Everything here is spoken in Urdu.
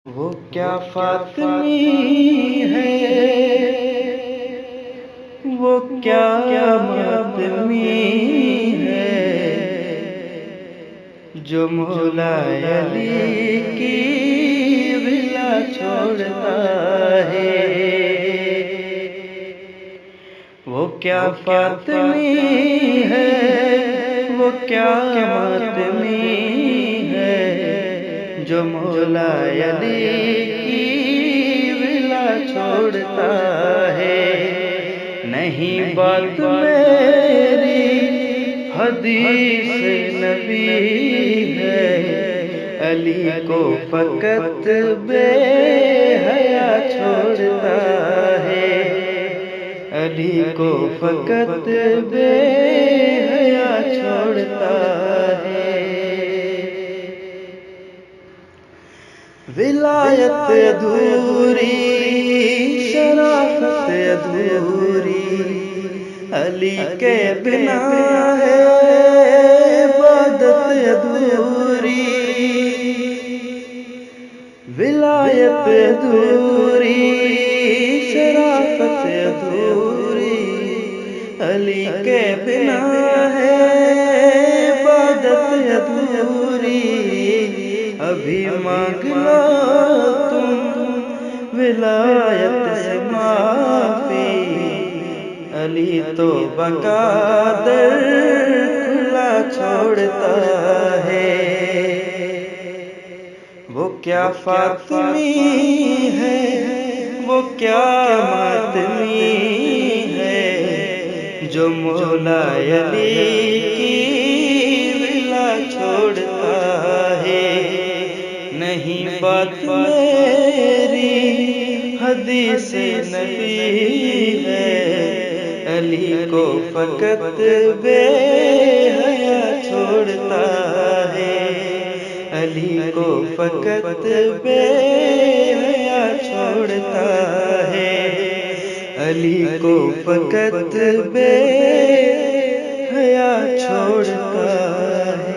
وہ کیا فاطمی ہے، وہ کیا ماتمی ہے، جو مولا علی کی ولا چھوڑتا ہے۔ وہ کیا فاطمی ہے، وہ کیا ماتمی ہے، جو مولا علی کی ولا چھوڑتا ہے۔ نہیں بات میری حدیث نبی ہے، علی کو فقط بے حیا چھوڑتا ہے، علی کو فقط بے حیا چھوڑتا ہے۔ ولایت ادھوری، شرافت ادھوری، علی کے بنا ہے عبادت ادھوری۔ ولایت ادھوری، شرافت ادھوری، علی کے بنا ہے عبادت ادھوری۔ ابھی مانگ لو تم ولایت سے معافی، علی تو بقادر کھلا چھوڑتا ہے۔ وہ کیا فاطمی ہے، وہ کیا ماتمی ہے، جو مولا علی کی ولا چھوڑتا ہے۔ نہیں بات میری حدیث نبی ہے، علی کو فقط بے حیا چھوڑتا ہے، علی کو فقط بے حیا چھوڑتا ہے، علی کو فقط بے حیا چھوڑتا ہے۔